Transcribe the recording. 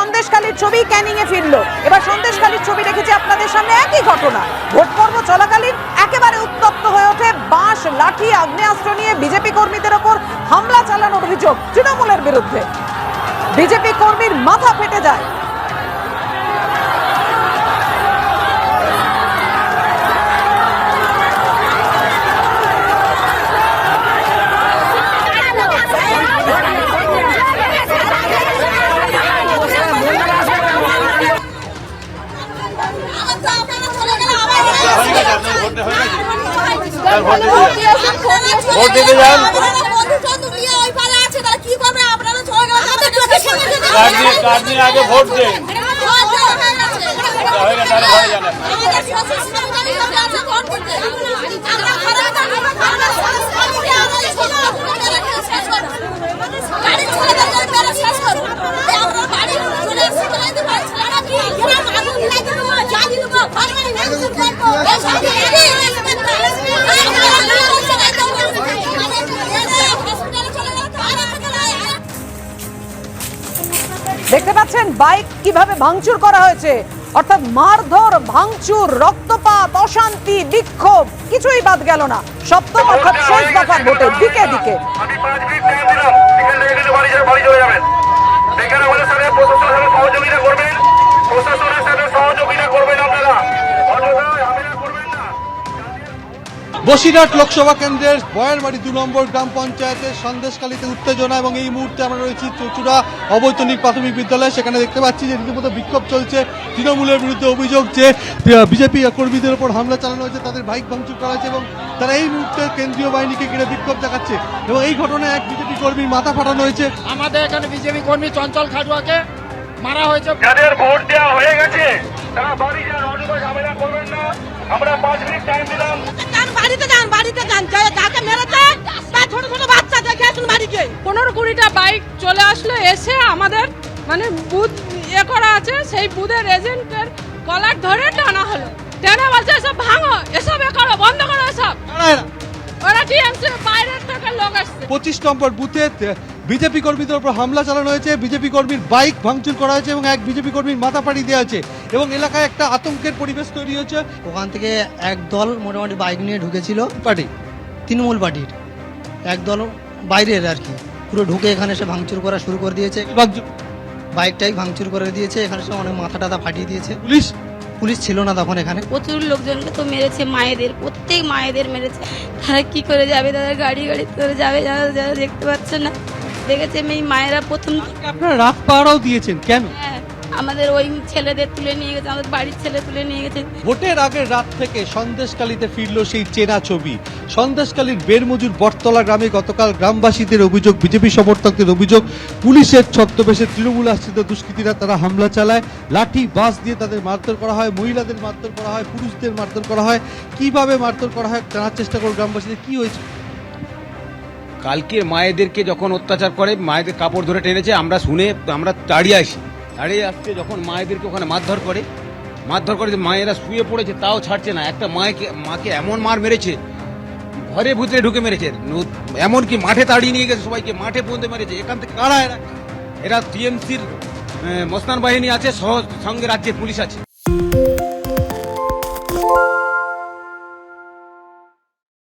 সন্দেশখালীর ছবি ক্যানিং এ ফিরলো। এবার সন্দেশখালীর ছবি রেখেছি আপনাদের সামনে, একই ঘটনা। ভোট পর্ব চলাকালীন একেবারে উত্তপ্ত হয়ে ওঠে, বাঁশ লাঠি আগ্নেয়াস্ত্র নিয়ে বিজেপি কর্মীদের ওপর হামলা চালানোর অভিযোগ তৃণমূলের বিরুদ্ধে। বিজেপি কর্মীর মাথা ফেটে যায়। ভোট দিতে যান, কার্ড নিয়ে আগে ভোট দেন। দেখতে পাচ্ছেন বাইক কিভাবে ভাঙচুর করা হয়েছে, অর্থাৎ মারধর, ভাঙচুর, রক্তপাত, অশান্তি, বিক্ষোভ কিছুই বাদ গেল না। সপ্তম অর্থাৎ শেষ দফার ভোটে দিকে দিকে আমি 5 মিনিট টাইম দিলাম, এখানে বাড়ি চলে যাবেন। এখানে আমাদের সাথে প্রশাসনের সাথে সহযোগিতা করবেন, প্রশাসনের সাথে সহযোগিতা করবেন আপনারা, অন্যথায় ঝামেলা করবেন না। বসিরহাট লোকসভা কেন্দ্রের বয়ারবাড়ি 2 নম্বর গ্রাম পঞ্চায়েতের সন্দেশখালীতে উত্তেজনা, এবং এই মুহূর্তে আমরা রয়েছি চুঁচুড়া অবৈতনিক প্রাথমিক বিদ্যালয়ে। সেখানে দেখতে পাচ্ছি যে রীতিমতো বিক্ষোভ চলছে। তৃণমূলের বিরুদ্ধে অভিযোগ যে বিজেপি কর্মীদের উপর হামলা চালানো হয়েছে, তাদের বাইক ভাঙচুর করা হয়েছে, এবং তারা এই মুহূর্তে কেন্দ্রীয় বাহিনীকে ঘিরে বিক্ষোভ দেখাচ্ছে। এবং এই ঘটনায় এক বিজেপি কর্মীর মাথা ফাটানো হয়েছে। আমাদের এখানে বিজেপি কর্মী চঞ্চল খাটুয়াকে মারা হয়েছে। যাদের ভোট দেওয়া হয়ে গেছে তারা বাড়ি যান, অন্যথায় ঝামেলা করবেন না। আমরা 5 মিনিট টাইম দিলাম। বাড়িতে যান যাকে মেরেছে বা ছোট ছোট বাচ্চা দেখে আসুন বাড়িতে। 15-20টা বাইক চলে আসলো, এসে আমাদের মানে বুথ করা আছে, সেই বুথের এজেন্টের কলার ধরে টানা হলো। টেনে বলছে এসব ভাঙো, এসব করো, বন্ধ করো এসব। ওরা টিএমসি বাইরের থেকে লোক আসছে। 25 নম্বর বুথে বিজেপি কর্মীদের উপর হামলা চালানো হয়েছে, বিজেপি কর্মীর বাইক ভাঙচুর করা হয়েছে, এবং এক বিজেপি কর্মীর মাথা ফাড়ি দেওয়া হয়েছে, এবং এলাকায় একটা আতঙ্কের পরিবেশ তৈরি হয়েছে। ওখান থেকে এক দল মোটামুটি বাইক নিয়ে ঢুকেছিল, পার্টি তৃণমূল পার্টির এক দল বাইরের আর কি, পুরো ঢুকে এখানে এসে ভাঙচুর করা শুরু করে দিয়েছে। বাইকটাই ভাঙচুর করে দিয়েছে, এখানে সে অনেক মাথা টাথা ফাটিয়ে দিয়েছে। পুলিশ ছিল না তখন এখানে। প্রচুর লোকজনকে তো মেরেছে, মায়েদের, প্রত্যেক মায়েদের মেরেছে। তারা কি করে যাবে, তাদের গাড়ি করে যাবে, যারা দেখতে পাচ্ছে না। দেখেছে এই মায়েরা প্রথম। আপনারা রাত পাহারাও দিয়েছেন কেন? হ্যাঁ, আমাদের ওই ছেলেদের তুলে নিয়ে গেছে, আমাদের বাড়ির ছেলে তুলে নিয়ে গেছে। ভোটের আগের রাত থেকে সন্দেশখালীতে ফিরল সেই চেনা ছবি। সন্দেশখালীর বেরমজুর বটতলা গ্রামে গতকাল গ্রামবাসীদের অভিযোগ, বিজেপি সমর্থকদের অভিযোগ, পুলিশের ছদ্মবেশে তৃণমূল আশ্রিত দুষ্কৃতীরা তারা হামলা চালায়, লাঠি বাস দিয়ে তাদের মারধর করা হয়, মহিলাদের মারধর করা হয়, পুরুষদের মারধর করা হয়। কিভাবে মারধর করা হয় জানার চেষ্টা করব গ্রামবাসীদের। কি হয়েছে? কালকে মায়েদেরকে যখন অত্যাচার করে, মায়েদের কাপড় ধরে টেনেছে, আমরা শুনে আমরা দাঁড়িয়ে আসছে যখন মায়েদেরকে ওখানে মারধর করে যে মায়েরা শুয়ে পড়েছে তাও ছাড়ছে না। একটা মাকে এমন মার মেরেছে, ঘরে ভিতরে ঢুকে মেরেছে, এমনকি মাঠে তাড়িয়ে নিয়ে গেছে, সবাইকে মাঠে পর্যন্ত মেরেছে। এখান থেকে কারা? এরা টিএমসির মস্তান বাহিনী আছে, সঙ্গে রাজ্যের পুলিশ আছে।